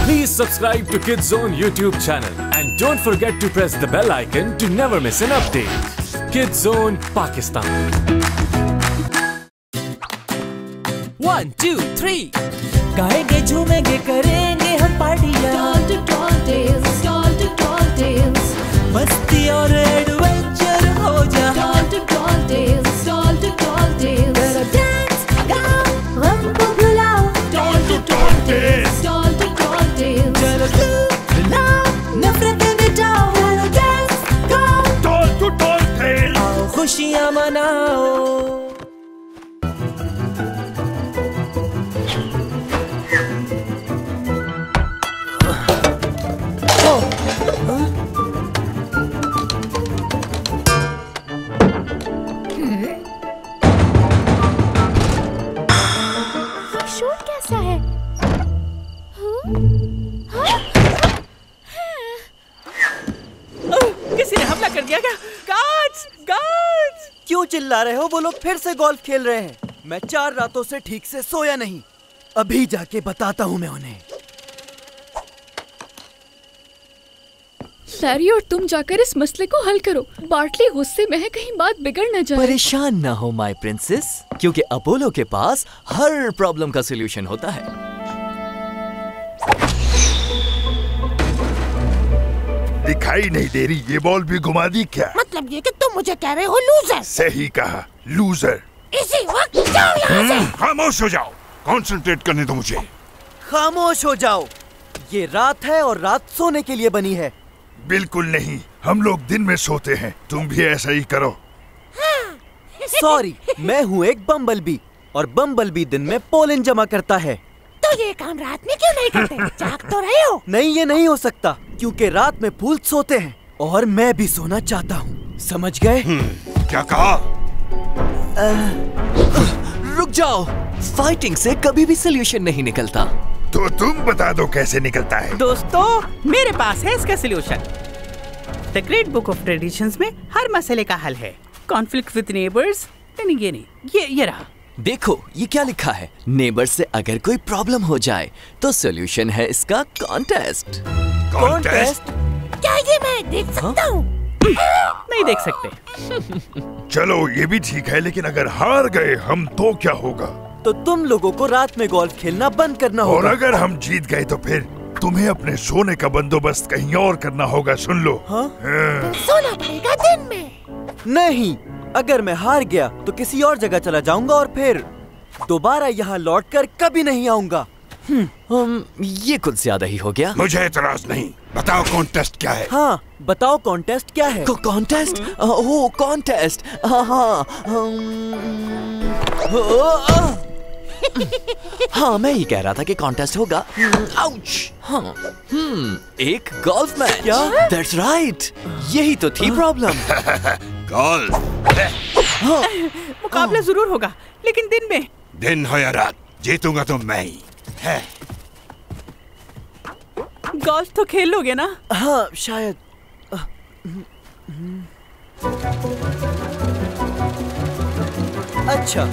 Please subscribe to Kids Zone YouTube channel and don't forget to press the bell icon to never miss an update. Kids Zone Pakistan. 1, 2, 3 गाएंगे झूमेंगे करेंगे हम पार्टियां मस्ती और adventure हो जा डांस गाओ हमको बुलाओ चलो लाओ नफरत मिटाओ डांस गाओ आओ खुशियां मनाओ शोर कैसा है? किसी ने हमला कर दिया क्या? गार्ड्स! गार्ड्स! क्यों चिल्ला रहे हो? वो लोग फिर से गोल्फ खेल रहे हैं। मैं 4 रातों से ठीक से सोया नहीं। अभी जाके बताता हूँ मैं उन्हें। लैरी और तुम जाकर इस मसले को हल करो। बार्टली गुस्से में है, कहीं बात बिगड़ न जाए। परेशान ना हो माय प्रिंसेस, क्योंकि अपोलो के पास हर प्रॉब्लम का सलूशन होता है। दिखाई नहीं दे रही, ये बॉल भी घुमा दी क्या? मतलब ये कि तुम मुझे कह रहे हो लूजर? सही कहा, लूजर। इसी वक्त जाओ यहाँ से। खामोश हो जाओ, कंसंट्रेट करने दो मुझे। खामोश हो जाओ। ये रात है और रात सोने के लिए बनी है। बिल्कुल नहीं, हम लोग दिन में सोते हैं, तुम भी ऐसा ही करो। सॉरी, मैं हूँ एक बम्बलबी और बम्बलबी दिन में पोलन जमा करता है। तो ये काम रात में क्यों नहीं करते? जाग तो रहे हो। नहीं, ये नहीं हो सकता, क्योंकि रात में फूल सोते हैं और मैं भी सोना चाहता हूँ। समझ गए? क्या कहा? रुक जाओ, फाइटिंग से कभी भी सलूशन नहीं निकलता। तो तुम बता दो कैसे निकलता है। दोस्तों, मेरे पास है इसका solution. The great book of traditions में हर मसले का हल है। कॉन्फ्लिक्ट विद नेबर्स, ये नहीं, ये रहा। देखो ये क्या लिखा है, नेबर से अगर कोई प्रॉब्लम हो जाए तो सॉल्यूशन है इसका कॉन्टेस्ट। कॉन्टेस्ट? क्या ये मैं देख सकता हूँ? नहीं देख सकते। चलो ये भी ठीक है, लेकिन अगर हार गए हम तो क्या होगा? तो तुम लोगों को रात में गोल्फ खेलना बंद करना होगा। और अगर हम जीत गए तो फिर तुम्हें अपने सोने का बंदोबस्त कहीं और करना होगा। सुन लो। हाँ? सोना पड़ेगा दिन में। नहीं, अगर मैं हार गया तो किसी और जगह चला जाऊंगा और फिर दोबारा यहाँ लौटकर कभी नहीं आऊंगा। ये कुछ ज्यादा ही हो गया। मुझे एतराज नहीं, बताओ कॉन्टेस्ट क्या है? हाँ बताओ, कॉन्टेस्ट क्या है? कॉन्टेस्ट? ओह कॉन्टेस्ट, हाँ हाँ मैं ही कह रहा था कि कॉन्टेस्ट होगा। आउच! हाँ, एक गोल्फ मैच। क्या? That's right, यही तो थी प्रॉब्लम। गोल्फ? मुकाबला जरूर होगा, लेकिन दिन में। दिन हो या रात, जीतूंगा तो मैं ही। है। गोल्फ तो खेल लोगे ना? हाँ शायद। अच्छा,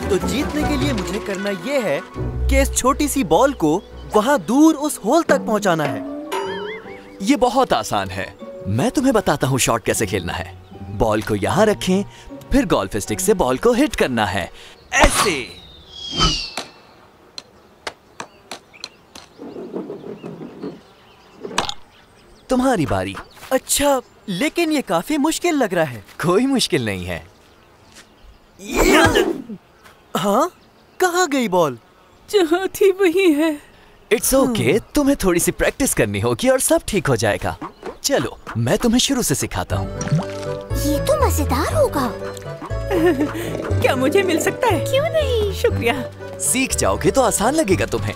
तो जीतने के लिए मुझे करना ये है कि इस छोटी सी बॉल को वहाँ दूर उस होल तक पहुँचाना है। ये बहुत आसान है, मैं तुम्हें बताता हूँ शॉट कैसे खेलना है। बॉल को यहाँ रखें, फिर गोल्फ स्टिक से बॉल को हिट करना है, ऐसे। तुम्हारी बारी। अच्छा, लेकिन ये काफी मुश्किल लग रहा है। कोई मुश्किल नहीं है। हाँ? कहाँ गई बॉल? जहाँ थी वही है। इट्स ओके, तुम्हें थोड़ी सी प्रैक्टिस करनी होगी और सब ठीक हो जाएगा। चलो मैं तुम्हें शुरू से सिखाता हूँ। ये तो मजेदार होगा। क्या मुझे मिल सकता है? क्यों नहीं? शुक्रिया। सीख जाओगे तो आसान लगेगा तुम्हें।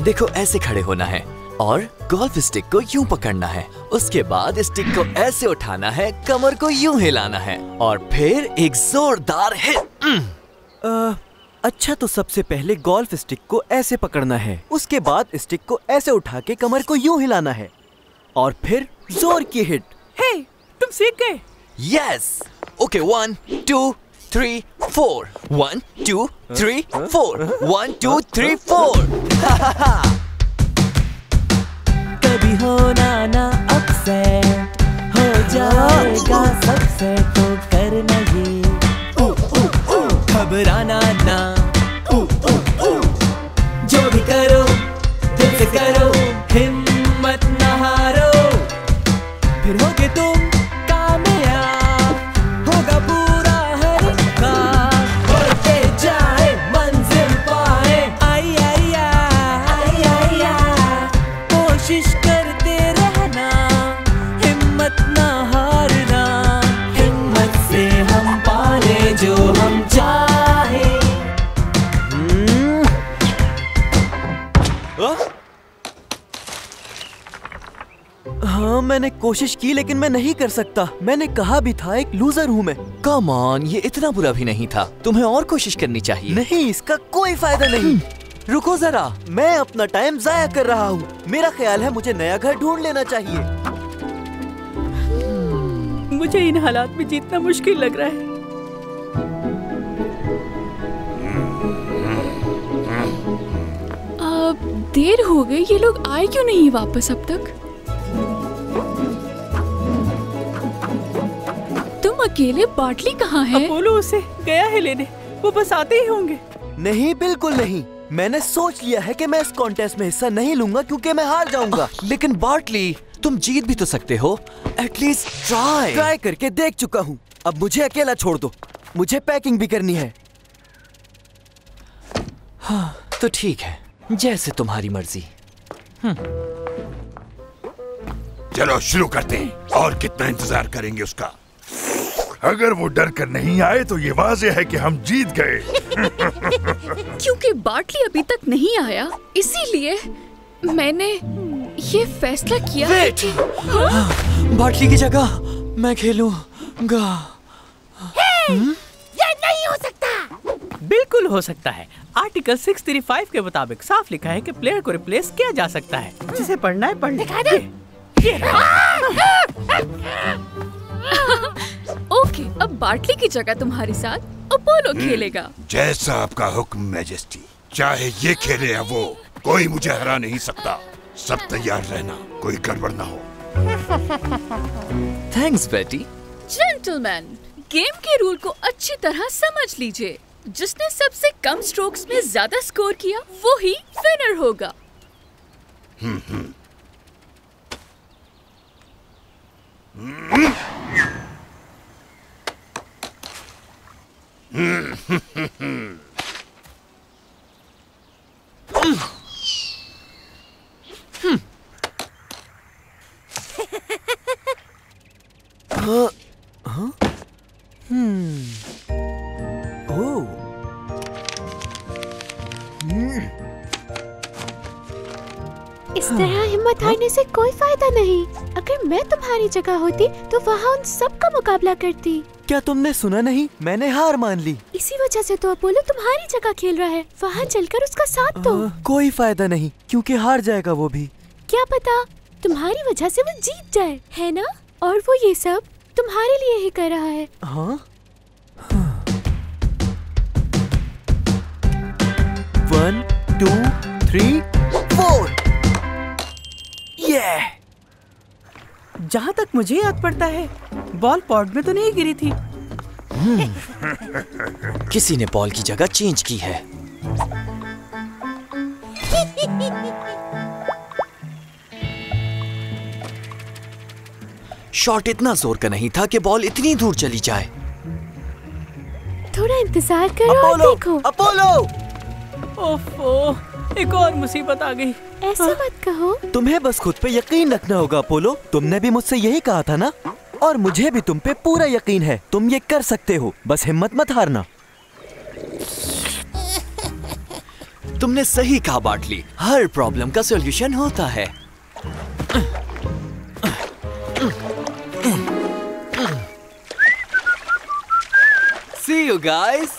देखो ऐसे खड़े होना है और गोल्फ स्टिक को यूं पकड़ना है, उसके बाद स्टिक को ऐसे उठाना है, कमर को यूं हिलाना है और फिर एक जोरदार हिट। अच्छा, तो सबसे पहले गोल्फ स्टिक को ऐसे पकड़ना है, उसके बाद स्टिक को ऐसे उठा के कमर को यूं हिलाना है और फिर जोर की हिट। हे, तुम सीख गए? यस। ओके, 1 2 3 4 1 2 3 4 1 2 3 4। कोशिश करते रहना, हिम्मत ना हारना, हिम्मत से हम पाले जो हम चाहे। हाँ, मैंने कोशिश की लेकिन मैं नहीं कर सकता। मैंने कहा भी था एक लूजर हूँ मैं। कम ऑन, ये इतना बुरा भी नहीं था। तुम्हें और कोशिश करनी चाहिए। नहीं, इसका कोई फायदा नहीं। रुको जरा, मैं अपना टाइम जाया कर रहा हूँ। मेरा ख्याल है मुझे नया घर ढूंढ लेना चाहिए। मुझे इन हालात में जीतना मुश्किल लग रहा है। देर हो गई, ये लोग आए क्यों नहीं वापस अब तक? तुम अकेले, बाटली कहाँ है? अपोलो उसे गया है लेने, वो बस आते ही होंगे। नहीं, बिल्कुल नहीं। मैंने सोच लिया है कि मैं इस कॉन्टेस्ट में हिस्सा नहीं लूंगा क्योंकि मैं हार जाऊंगा। लेकिन बाटली, तुम जीत भी तो सकते हो। एटलीस्ट ट्राई करके देख चुका हूँ। अब मुझे अकेला छोड़ दो, मुझे पैकिंग भी करनी है। हाँ, तो ठीक है, जैसे तुम्हारी मर्जी। चलो शुरू करते हैं। और कितना इंतजार करेंगे उसका? अगर वो डर कर नहीं आए तो ये वाज़ेह है कि हम जीत गए। क्योंकि बाटली अभी तक नहीं आया, इसीलिए मैंने ये फैसला किया है कि बाटली की जगह मैं खेलूंगा। ये नहीं हो सकता। बिल्कुल हो सकता है। आर्टिकल 635 के मुताबिक साफ लिखा है कि प्लेयर को रिप्लेस किया जा सकता है। जिसे पढ़ना है पढ़ ले। ओके, अब बाटली की जगह तुम्हारे साथ अपोलो खेलेगा। जैसा आपका हुक्म मैजेस्टी। चाहे ये खेले या वो, कोई मुझे हरा नहीं सकता। सब तैयार रहना, कोई गड़बड़ ना हो। थैंक्स बेटी। जेंटलमैन, गेम के रूल को अच्छी तरह समझ लीजिए। जिसने सबसे कम स्ट्रोक्स में ज्यादा स्कोर किया वो ही विनर होगा। इस तरह हिम्मत हारने से कोई फायदा नहीं। अगर मैं तुम्हारी जगह होती तो वहाँ उन सब का मुकाबला करती। क्या तुमने सुना नहीं? मैंने हार मान ली। इसी वजह से तो अपोलो तुम्हारी जगह खेल रहा है। वहाँ चलकर उसका साथ दो। कोई फायदा नहीं क्योंकि हार जाएगा वो भी। क्या पता तुम्हारी वजह से वो जीत जाए, है ना? और वो ये सब तुम्हारे लिए ही कर रहा है। हाँ? 1 2 3 4। जहाँ तक मुझे याद पड़ता है बॉल पॉट में तो नहीं गिरी थी। किसी ने बॉल की जगह चेंज की है। शॉट इतना जोर का नहीं था कि बॉल इतनी दूर चली जाए। थोड़ा इंतजार करो और देखो। अपोलो! ओफो, एक और मुसीबत आ गई। ऐसा मत कहो। तुम्हें बस खुद पे यकीन रखना होगा अपोलो। तुमने भी मुझसे यही कहा था ना? और मुझे भी तुम पे पूरा यकीन है। तुम ये कर सकते हो, बस हिम्मत मत हारना। तुमने सही कहा बाटली, हर प्रॉब्लम का सॉल्यूशन होता है। See you guys.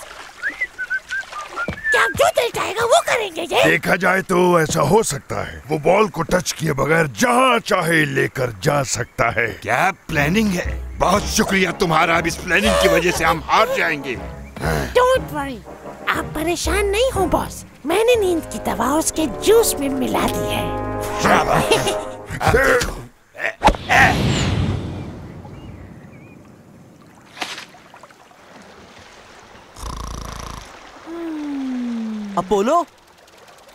क्या जो दिल चाहेगा वो करेंगे ये? देखा जाए तो ऐसा हो सकता है। वो बॉल को टच किए बगैर जहाँ चाहे लेकर जा सकता है। क्या प्लानिंग है? बहुत शुक्रिया तुम्हारा। अब इस प्लानिंग की वजह से हम हार जाएंगे। डोंट वरी, आप परेशान नहीं हो बॉस। मैंने नींद की दवा उसके जूस में मिला दी है। अपोलो,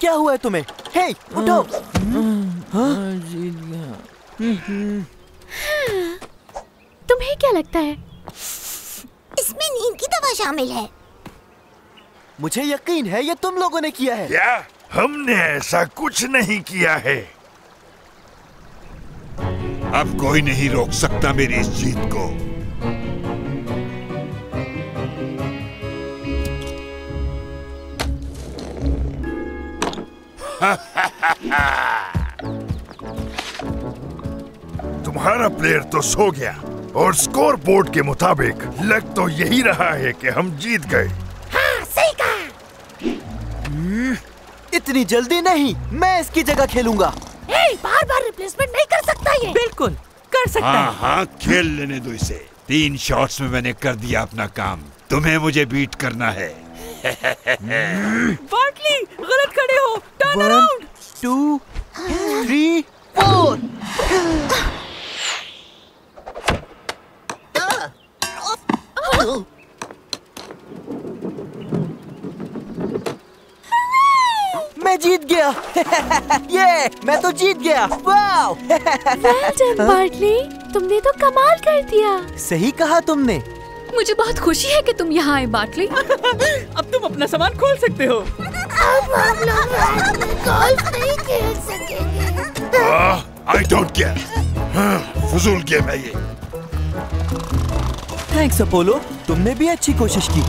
क्या हुआ है तुम्हें? हे, उठो। तुम्हें क्या लगता है? इसमें नींद की दवा शामिल है। मुझे यकीन है ये तुम लोगों ने किया है। क्या? हमने ऐसा कुछ नहीं किया है। अब कोई नहीं रोक सकता मेरी इस जीत को। तुम्हारा प्लेयर तो सो गया और स्कोर बोर्ड के मुताबिक लग तो यही रहा है कि हम जीत गए। हाँ, सही कहा। इतनी जल्दी नहीं, मैं इसकी जगह खेलूंगा। बार बार रिप्लेसमेंट नहीं कर सकता ये। बिल्कुल कर सकता हाँ है। हाँ, खेल लेने दो इसे। 3 शॉट्स में मैंने कर दिया अपना काम। तुम्हें मुझे बीट करना है। बार्टली, गलत खड़े हो। Turn around. 2 3 4। मैं जीत गया। ये मैं तो जीत गया। वाओ। वेल डन बार्टली, तुमने तो कमाल कर दिया। सही कहा तुमने। मुझे बहुत खुशी है कि तुम यहाँ आए बार्टली। अब तुम अपना सामान खोल सकते हो। अब हम लोग गोल्फ नहीं खेल सकेंगे। I don't care. फजूल गेम है ये। थैंक्स अपोलो, तुमने भी अच्छी कोशिश की।